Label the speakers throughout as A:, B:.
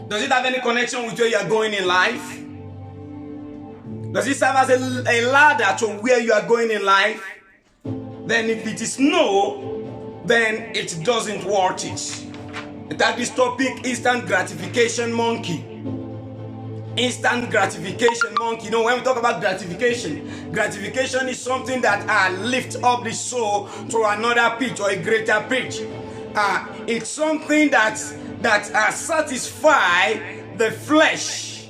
A: Does it have any connection with where you are going in life? Does it serve as a ladder to where you are going in life? Then if it is no, then it doesn't worth it. That is topic, instant gratification monkey. Instant gratification monkey. You know, when we talk about gratification is something that lifts up the soul to another pitch or a greater pitch. It's something that satisfies the flesh.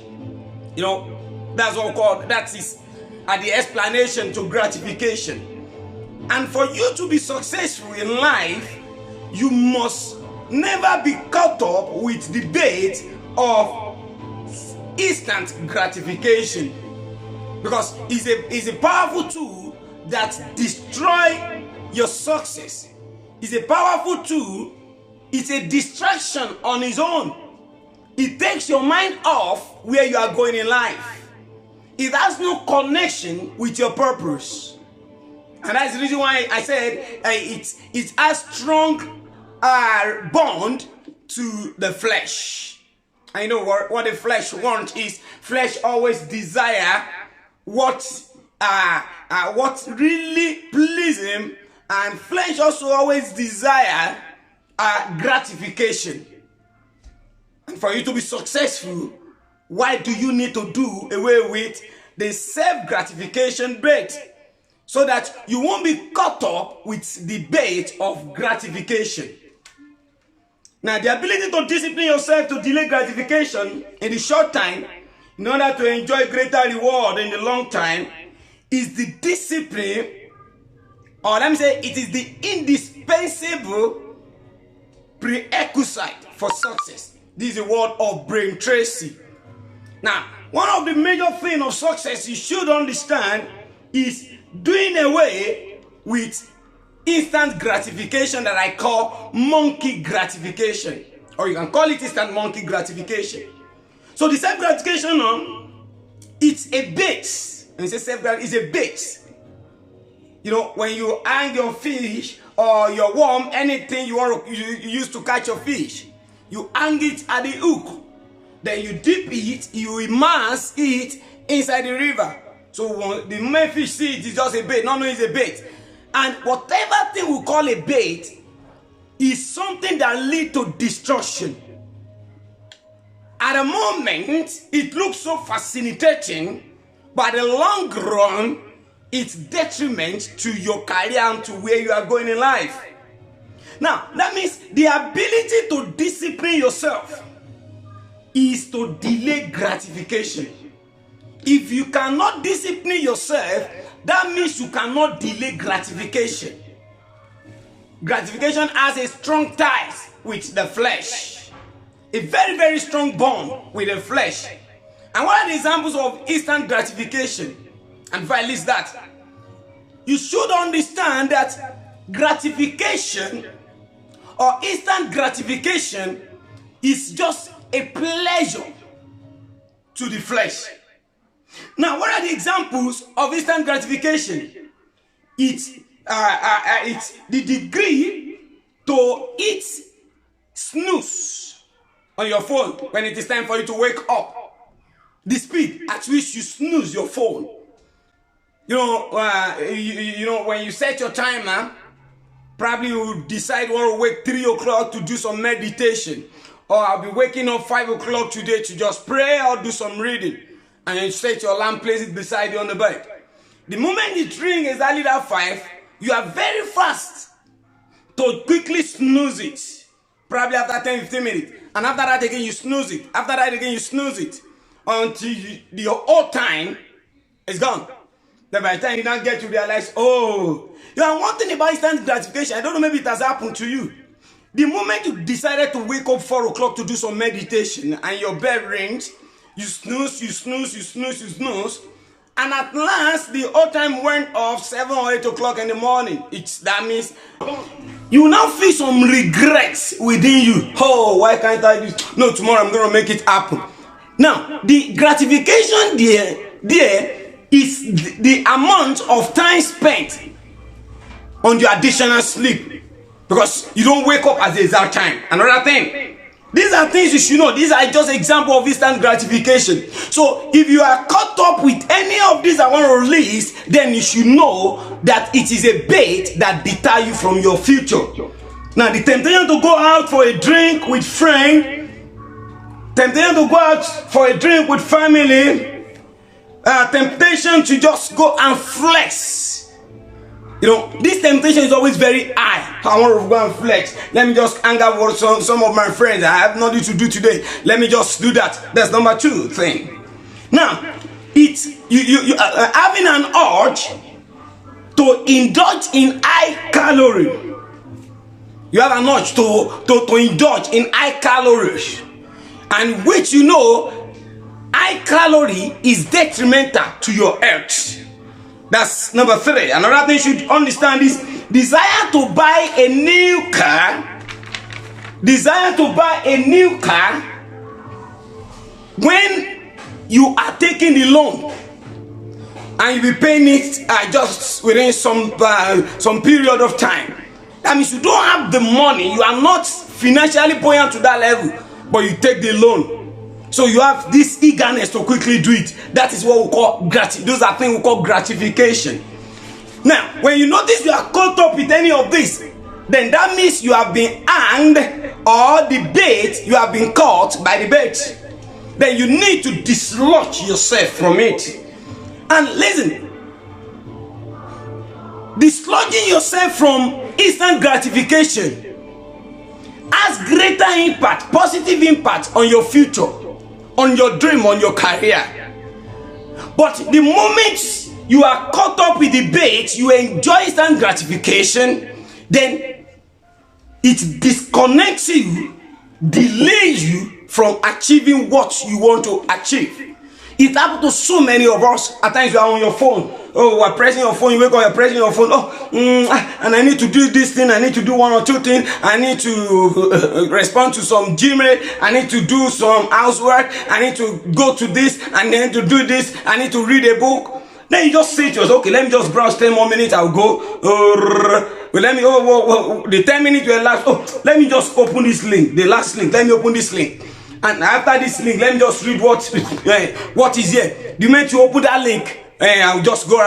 A: You know, that's what we call, that is the explanation to gratification. And for you to be successful in life, you must never be caught up with the bait of instant gratification, because it's a powerful tool that destroys your success. It's a powerful tool. It's a distraction on its own. It takes your mind off where you are going in life. It has no connection with your purpose. And that's the reason why I said it has strong bond to the flesh. I know what the flesh wants is, flesh always desire what really pleases him, and flesh also always desire gratification. And for you to be successful, why do you need to do away with the self-gratification bait, so that you won't be caught up with the bait of gratification? Now, the ability to discipline yourself to delay gratification in the short time in order to enjoy greater reward in the long time is the discipline, or let me say, it is the indispensable prerequisite for success. This is a word of Brain Tracy. Now, one of the major things of success you should understand is doing away with instant gratification that I call monkey gratification, or you can call it instant monkey gratification. So the self-gratification, it's a bait. When you say self-gratification, it's a bait. You know, when you hang your fish or your worm, anything you use to catch your fish, you hang it at the hook. Then you dip it, you immerse it inside the river. So when the main fish see it, it's just a bait. No, it's a bait. And whatever thing we call a bait is something that leads to destruction. At the moment, it looks so fascinating, but in the long run, it's detriment to your career and to where you are going in life. Now, that means the ability to discipline yourself is to delay gratification. If you cannot discipline yourself, that means you cannot delay gratification. Gratification has a strong ties with the flesh. A very, very strong bond with the flesh. And what are the examples of instant gratification? And if I list that, you should understand that gratification or instant gratification is just a pleasure to the flesh. Now, what are the examples of instant gratification? It's the degree to hit snooze on your phone when it is time for you to wake up. The speed at which you snooze your phone. You know, when you set your timer, probably you decide to wake 3 o'clock to do some meditation. Or I'll be waking up 5 o'clock today to just pray or do some reading. And you set your alarm, place it beside you on the bed. The moment it rings exactly at 5, you are very fast to quickly snooze it. Probably after 10-15 minutes. And after that again you snooze it. After that again you snooze it. Until the whole time is gone. Then by the time you now get to realize, oh, you know, one thing about instant gratification, I don't know, maybe it has happened to you. The moment you decided to wake up 4 o'clock to do some meditation and your bell rings, you snooze, you snooze, you snooze, you snooze, and at last the whole time went off 7 or 8 o'clock in the morning. That means you will now feel some regrets within you. Oh, why can't I do this? No, tomorrow I'm going to make it happen. Now, the gratification there is the amount of time spent on your additional sleep, because you don't wake up at the exact time. Another thing, These are things you should know. These are just examples of instant gratification. So if you are caught up with any of these I want to release, then you should know that it is a bait that deter you from your future. Now, the temptation to go out for a drink with friends, temptation to go out for a drink with family, temptation to just go and flex. You know, this temptation is always very high. I want to go and flex. Let me just hang out with some of my friends. I have nothing to do today. Let me just do that. That's number 2 thing. Now, it's you having an urge to indulge in high calorie. You have an urge to indulge in high calories, and which you know, high calorie is detrimental to your health. That's number 3. Another thing you should understand is desire to buy a new car. Desire to buy a new car when you are taking the loan and you be paying it just within some period of time. That means you don't have the money. You are not financially buoyant to that level, but you take the loan. So you have this eagerness to quickly do it. That is what we call those are things we call gratification. Now, when you notice you are caught up with any of this, then that means you have been hanged, or the bait, you have been caught by the bait. Then you need to dislodge yourself from it. And listen, dislodging yourself from instant gratification has greater impact, positive impact on your future, on your dream, on your career. But the moment you are caught up with the bait, you enjoy instant gratification, then it disconnects you, delays you from achieving what you want to achieve. It happens to so many of us. At times you are on your phone. Oh, you are pressing your phone. You wake up, you are pressing your phone. And I need to do this thing. I need to do 1 or 2 things. I need to respond to some Gmail. I need to do some housework. I need to go to this. I need to do this. I need to read a book. Then you just say to yourself, okay, let me just browse 10 more minutes. I'll go. The 10 minutes will last. Let me just open this link. The last link. Let me open this link. And after this link, let me just read what is here. The moment you open that link, I'll just go.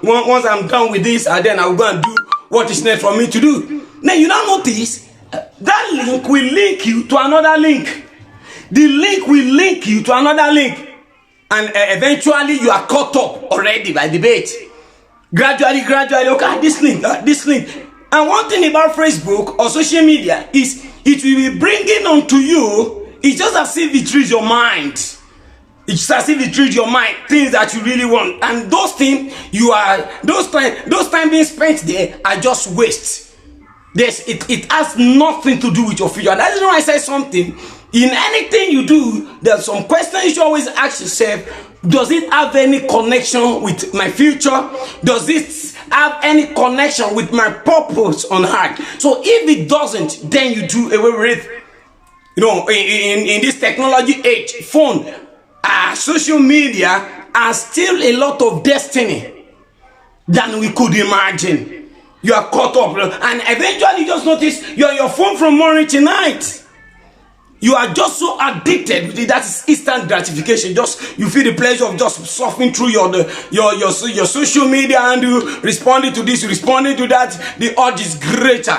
A: Once I'm done with this, then I'll go and do what is next for me to do. Then you now notice that link will link you to another link. The link will link you to another link, and eventually you are caught up already by the bait. Gradually, okay, this link. And one thing about Facebook or social media is it will be bringing onto you. It's just as if it reads your mind. It's just as if it reads your mind, things that you really want. And those things those time being spent there are just waste. It has nothing to do with your future. That is why I say something. In anything you do, there's some questions you should always ask yourself. Does it have any connection with my future? Does it have any connection with my purpose on earth? So if it doesn't, then you do away with it. You know, in this technology age, phone, social media are still a lot of destiny than we could imagine. You are caught up, and eventually you just notice you're on your phone from morning to night. You are just so addicted with it. That is instant gratification. Just you feel the pleasure of just surfing through your social media, and you responding to this, responding to that. The urge is greater.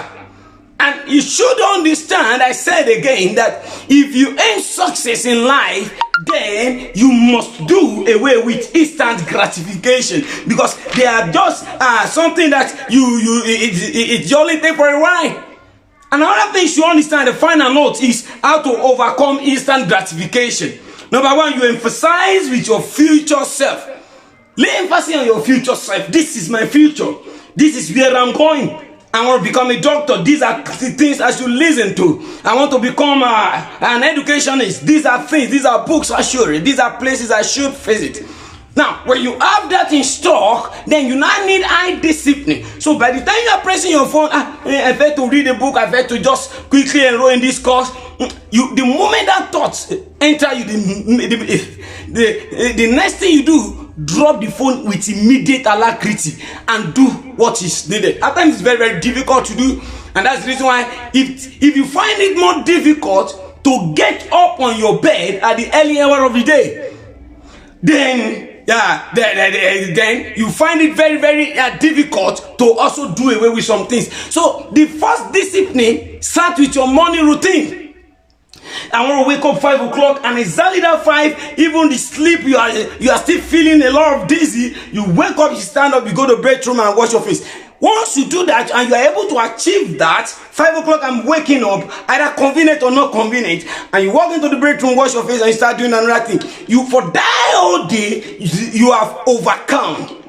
A: And you should understand, I said again, that if you aim success in life, then you must do away with instant gratification, because they are just something that it's only take for a while. Another thing you should understand, the final note, is how to overcome instant gratification. Number 1, you emphasize with your future self. Lay emphasis on your future self. This is my future. This is where I'm going. I want to become a doctor. These are the things I should listen to. I want to become an educationist. These are things, these are books I should read. These are places I should visit. Now, when you have that in stock, then you now need high discipline. So by the time you are pressing your phone, I've had to read a book, I've had to just quickly enroll in this course. The moment that thoughts enter you, the next thing you do, drop the phone with immediate alacrity and do what is needed. At times it's very, very difficult to do, And that's the reason why if you find it more difficult to get up on your bed at the early hour of the day, then then you find it very, very difficult to also do away with some things. So the first discipline starts with your morning routine. I want to wake up 5 o'clock, and exactly that 5, even the sleep, you are still feeling a lot of dizzy. You wake up, you stand up, you go to the bedroom and wash your face. Once you do that and you are able to achieve that, 5 o'clock I'm waking up, either convenient or not convenient, and you walk into the bedroom, wash your face, and you start doing another thing. You, for that whole day, you have overcome.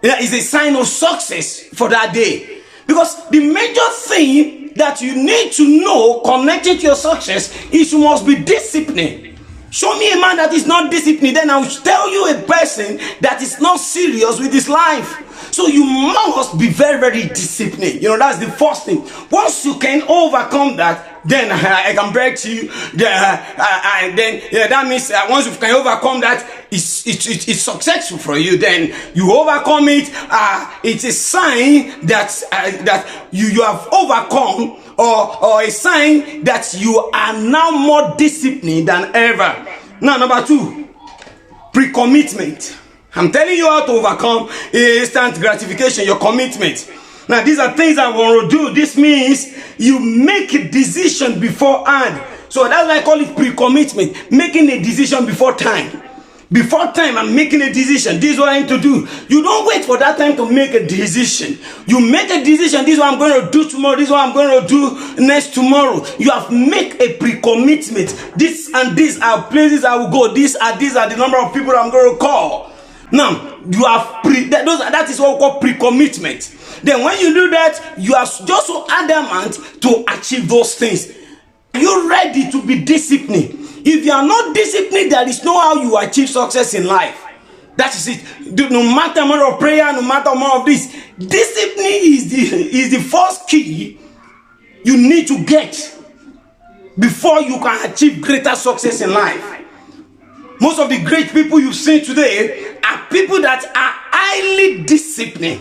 A: It's a sign of success for that day. Because the major thing that you need to know connected to your success is you must be disciplined. Show me a man that is not disciplined, then I will tell you a person that is not serious with his life. So you must be very, very disciplined. That's the first thing. Once you can overcome that, then I can beg to you. That means once you can overcome that, it's successful for you. Then you overcome it. It's a sign that you have overcome, or a sign that you are now more disciplined than ever. Now, number 2, pre-commitment. I'm telling you how to overcome instant gratification, your commitment. Now, these are things I want to do. This means you make a decision beforehand. So that's why I call it pre-commitment. Making a decision before time. Before time, I'm making a decision. This is what I need to do. You don't wait for that time to make a decision. You make a decision. This is what I'm going to do tomorrow. This is what I'm going to do next tomorrow. You have made a pre-commitment. This and these are places I will go. These are the number of people I'm going to call. Now, you have that is what we call pre-commitment. Then when you do that, you are just so adamant to achieve those things. Are you ready to be disciplined? If you are not disciplined, there is no how you achieve success in life. That is it. No matter amount of prayer, no matter amount of this, discipline is the first key you need to get before you can achieve greater success in life. Most of the great people you've seen today are people that are highly disciplined.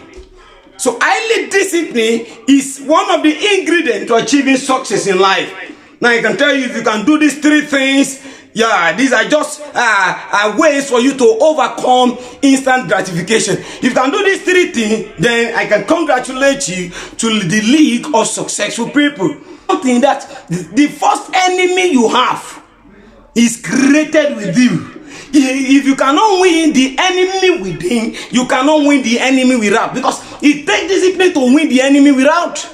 A: So highly disciplined is one of the ingredients to achieving success in life. Now I can tell you, if you can do these 3 things, these are just ways for you to overcome instant gratification. If you can do these 3 things, then I can congratulate you to the league of successful people. Something that the first enemy you have is created with you. If you cannot win the enemy within, you cannot win the enemy without. Because it takes discipline to win the enemy without.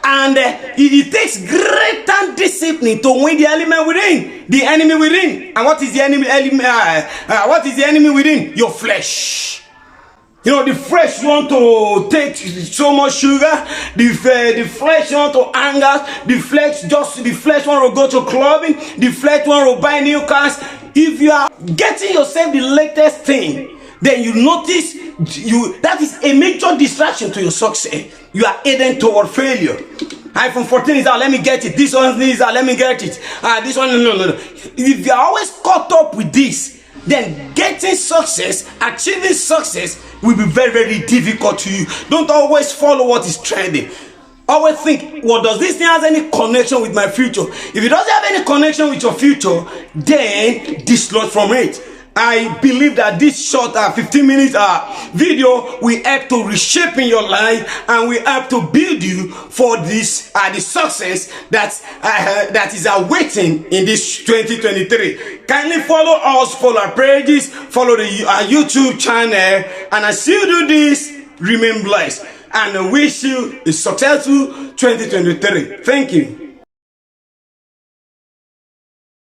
A: And it takes greater discipline to win the element within, the enemy within. And what is the enemy? What is the enemy within? Your flesh. The flesh want to take so much sugar. The flesh want to anger. The flesh want to go to clubbing. The flesh want to buy new cars. If you are getting yourself the latest thing, then you notice that is a major distraction to your success. You are heading toward failure. iPhone 14 is out, let me get it. This one is out, let me get it. This one, no. If you are always caught up with this, then getting success, achieving success will be very, very difficult to you. Don't always follow what is trending. Always think, well, does this thing have any connection with my future? If it doesn't have any connection with your future, then dislodge from it. I believe that this short 15 minutes video will help to reshape in your life, and will help to build you for this the success that is awaiting in this 2023. Kindly follow us, follow our pages, follow the YouTube channel, and as you do this, remain blessed, and I wish you a successful 2023. Thank you.